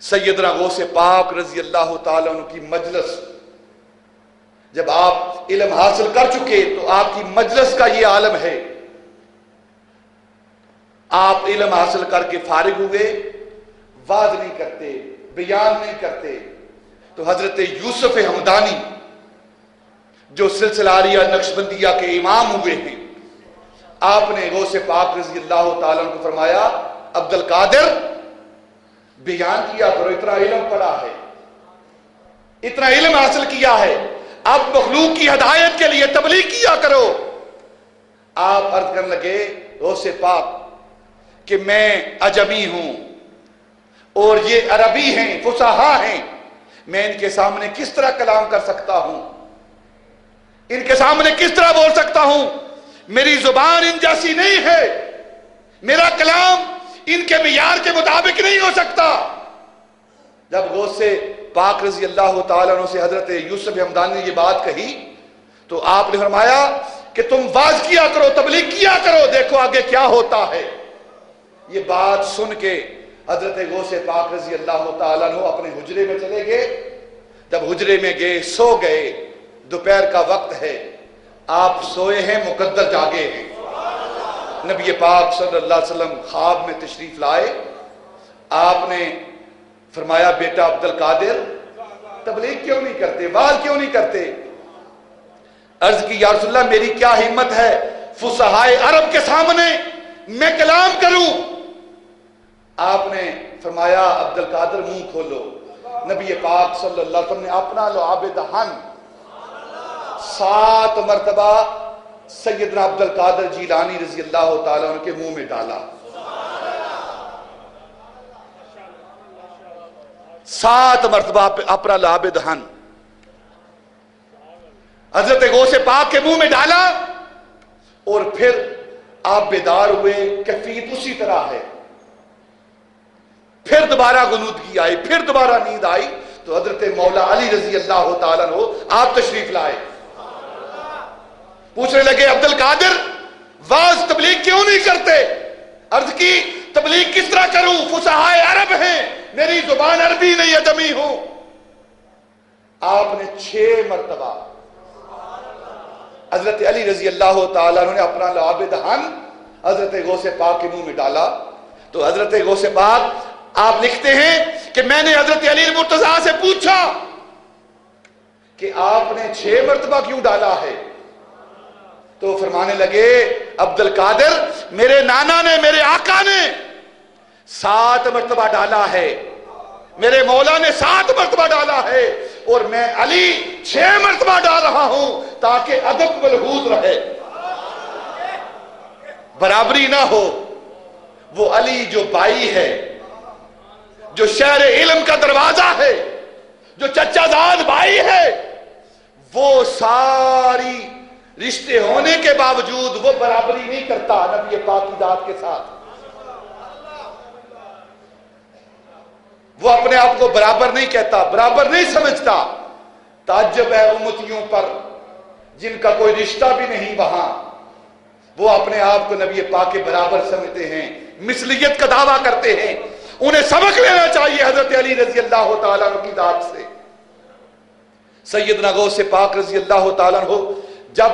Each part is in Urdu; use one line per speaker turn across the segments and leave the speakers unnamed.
سیدنا غوث پاک رضی اللہ تعالیٰ عنہ کی مجلس، جب آپ علم حاصل کر چکے تو آپ کی مجلس کا یہ عالم ہے، آپ علم حاصل کر کے فارغ ہوئے، واز نہیں کرتے، بیان نہیں کرتے، تو حضرت یوسف ہمدانی جو سلسلہ عالیہ نقشبندیہ کے امام ہوئے ہیں، آپ نے غوث پاک رضی اللہ تعالیٰ عنہ کو فرمایا عبد القادر بیان کیا کرو، اتنا علم پڑھا ہے، اتنا علم حاصل کیا ہے، اب مخلوق کی ہدایت کے لیے تبلیغ کیا کرو۔ آپ عرض کرنے لگے غوث پاک کہ میں عجمی ہوں اور یہ عربی ہیں، فصحا ہیں، میں ان کے سامنے کس طرح کلام کر سکتا ہوں، ان کے سامنے کس طرح بول سکتا ہوں، میری زبان ان جیسی نہیں ہے، میرا کلام ان کے معیار کے مطابق نہیں ہو سکتا۔ جب غوث پاک رضی اللہ تعالیٰ عنہ سے حضرت یوسف ہمدانی نے یہ بات کہی تو آپ نے فرمایا کہ تم واز کیا کرو، تبلیغ کیا کرو، دیکھو آگے کیا ہوتا ہے۔ یہ بات سن کے حضرت غوث پاک رضی اللہ تعالیٰ عنہ اپنے حجرے میں چلے گئے۔ جب حجرے میں گئے، سو گئے، دوپہر کا وقت ہے، آپ سوئے ہیں، مقدر جاگے ہیں۔ نبی پاک صلی اللہ علیہ وسلم خواب میں تشریف لائے، آپ نے فرمایا بیٹا عبد القادر تبلیغ کیوں نہیں کرتے، واز کیوں نہیں کرتے؟ عرض کی یا رسول اللہ میری کیا ہمت ہے فصحائے عرب کے سامنے میں کلام کروں؟ آپ نے فرمایا عبد القادر منہ کھولو۔ نبی پاک صلی اللہ علیہ وسلم نے اپنا لعاب دہن 7 مرتبہ سیدنا عبد القادر جیلانی رضی اللہ تعالیٰ عنہ کے منہ میں ڈالا، 7 مرتبہ اپنا لعاب دہن حضرت غوث پاک کے منہ میں ڈالا، اور پھر آپ بیدار ہوئے، کیفیت اسی طرح ہے۔ پھر دوبارہ غنودگی آئی، پھر دوبارہ نیند آئی، تو حضرت مولا علی رضی اللہ تعالیٰ عنہ آپ تشریف لائے، پوچھنے لگے عبد القادر واز تبلیغ کیوں نہیں کرتے؟ عرض کی تبلیغ کس طرح کروں، فصحائے عرب ہیں، میری زبان عربی نہیں، عجمی ہوں۔ آپ نے 6 مرتبہ حضرت علی رضی اللہ تعالیٰ عنہ نے اپنا لعاب دہن حضرت غوث پاک کے منہ میں ڈالا، تو حضرت غوث پاک آپ لکھتے ہیں کہ میں نے حضرت علی مرتضیٰ سے پوچھا کہ آپ نے 6 مرتبہ کیوں ڈالا ہے؟ تو فرمانے لگے عبد القادر میرے نانا نے، میرے آقا نے 7 مرتبہ ڈالا ہے، میرے مولا نے 7 مرتبہ ڈالا ہے، اور میں علی 6 مرتبہ ڈال رہا ہوں تاکہ ادب ملحوظ رہے، برابری نہ ہو۔ وہ علی جو بائی ہے، جو شہر علم کا دروازہ ہے، جو چچا زاد بھائی ہے، وہ ساری رشتے ہونے کے باوجود وہ برابری نہیں کرتا نبی پاک کی ذات کے ساتھ، وہ اپنے آپ کو برابر نہیں کہتا، برابر نہیں سمجھتا۔ تعجب ہے امتیوں پر جن کا کوئی رشتہ بھی نہیں وہاں، وہ اپنے آپ کو نبی پاک کے برابر سمجھتے ہیں، مثلیت کا دعویٰ کرتے ہیں۔ انہیں سبق لینا چاہیے حضرت علی رضی اللہ تعالیٰ عنہ کی ذات سے۔ سیدنا غوث پاک رضی اللہ تعالیٰ عنہ جب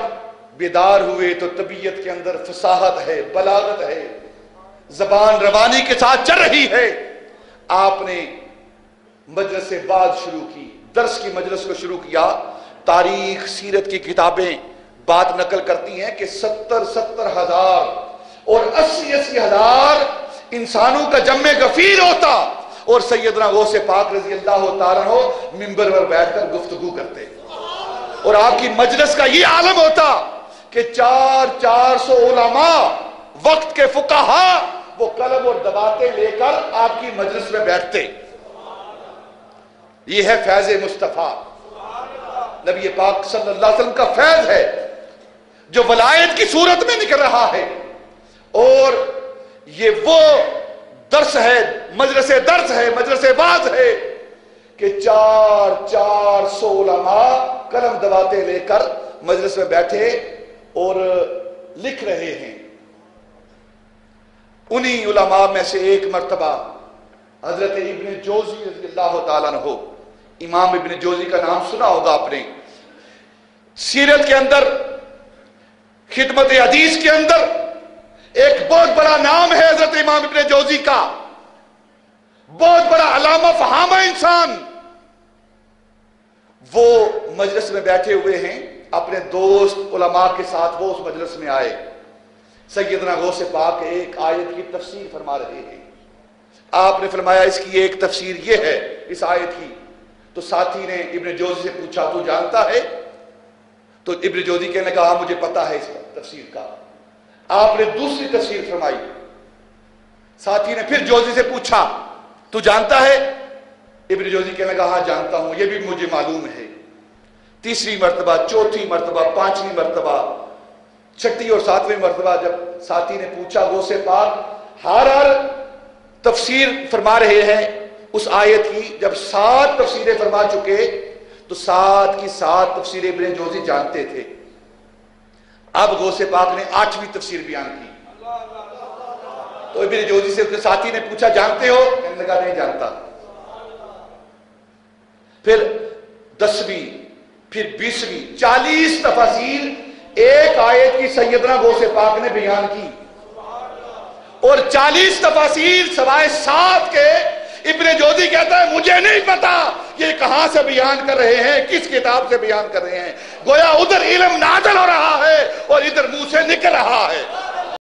بیدار ہوئے تو طبیعت کے اندر فصاحت ہے، بلاغت ہے، زبان روانی کے ساتھ چل رہی ہے۔ آپ نے مجلس بعد شروع کی، درس کی مجلس کو شروع کیا۔ تاریخ سیرت کی کتابیں بات نقل کرتی ہیں کہ 70 ہزار اور 80 ہزار انسانوں کا جمع غفیر ہوتا، اور سیدنا غوث پاک رضی اللہ تعالیٰ عنہ منبر پر بیٹھ کر گفتگو کرتے، اور آپ کی مجلس کا یہ عالم ہوتا کہ 400 علماء وقت کے فقہا وہ قلم اور دباتے لے کر آپ کی مجلس میں بیٹھتے۔ یہ ہے فیض مصطفیٰ، نبی پاک صلی اللہ علیہ وسلم کا فیض ہے جو ولایت کی صورت میں نکل رہا ہے، اور یہ وہ درس ہے، مجلس درس ہے، مجلس واعظ ہے کہ 400 علماء قلم دباتے لے کر مجلس میں بیٹھے اور لکھ رہے ہیں۔ انہی علماء میں سے ایک مرتبہ حضرت ابن جوزی رضی اللہ تعالیٰ عنہ، امام ابن جوزی کا نام سنا ہوگا آپ نے، سیرت کے اندر، خدمت حدیث کے اندر ایک بہت بڑا نام ہے حضرت امام ابن جوزی کا، بہت بڑا علامہ فہامہ انسان۔ وہ مجلس میں بیٹھے ہوئے ہیں اپنے دوست علماء کے ساتھ، وہ اس مجلس میں آئے، سیدنا غوث پاک ایک آیت کی تفسیر فرما رہے ہیں۔ آپ نے فرمایا اس کی ایک تفسیر یہ ہے اس آیت کی، تو ساتھی نے ابن جوزی سے پوچھا تو جانتا ہے؟ تو ابن جوزی کہنے کہا مجھے پتا ہے اس تفسیر کا۔ آپ نے دوسری تفسیر فرمائی، ساتھی نے پھر جوزی سے پوچھا تو جانتا ہے؟ ابن جوزی کہنے کہا ہاں جانتا ہوں، یہ بھی مجھے معلوم ہے۔ تیسری مرتبہ، چوتھی مرتبہ، پانچویں مرتبہ، چھٹی اور ساتویں مرتبہ جب ساتھی نے پوچھا غوث پاک ہر تفسیر فرما رہے ہیں اس آیت کی، جب 7 تفسیریں فرما چکے تو 7 کی 7 تفسیریں ابن جوزی جانتے تھے۔ اب غوث پاک نے 8ویں تفسیر بیان کی، تو ابن جوزی سے اس ساتھی نے پوچھا جانتے ہو؟ کہنے لگا نہیں جانتا۔ پھر 10ویں، پھر 20ویں، 40 تفاسیر ایک آیت کی سیدنا غوث پاک نے بیان کی، اور 40 تفاسیر سوائے 7 کے ابن جوزی کہتا ہے مجھے نہیں پتا یہ کہاں سے بیان کر رہے ہیں، کس کتاب سے بیان کر رہے ہیں۔ گویا ادھر علم نازل ہو رہا ہے اور ادھر منہ سے نکل رہا ہے۔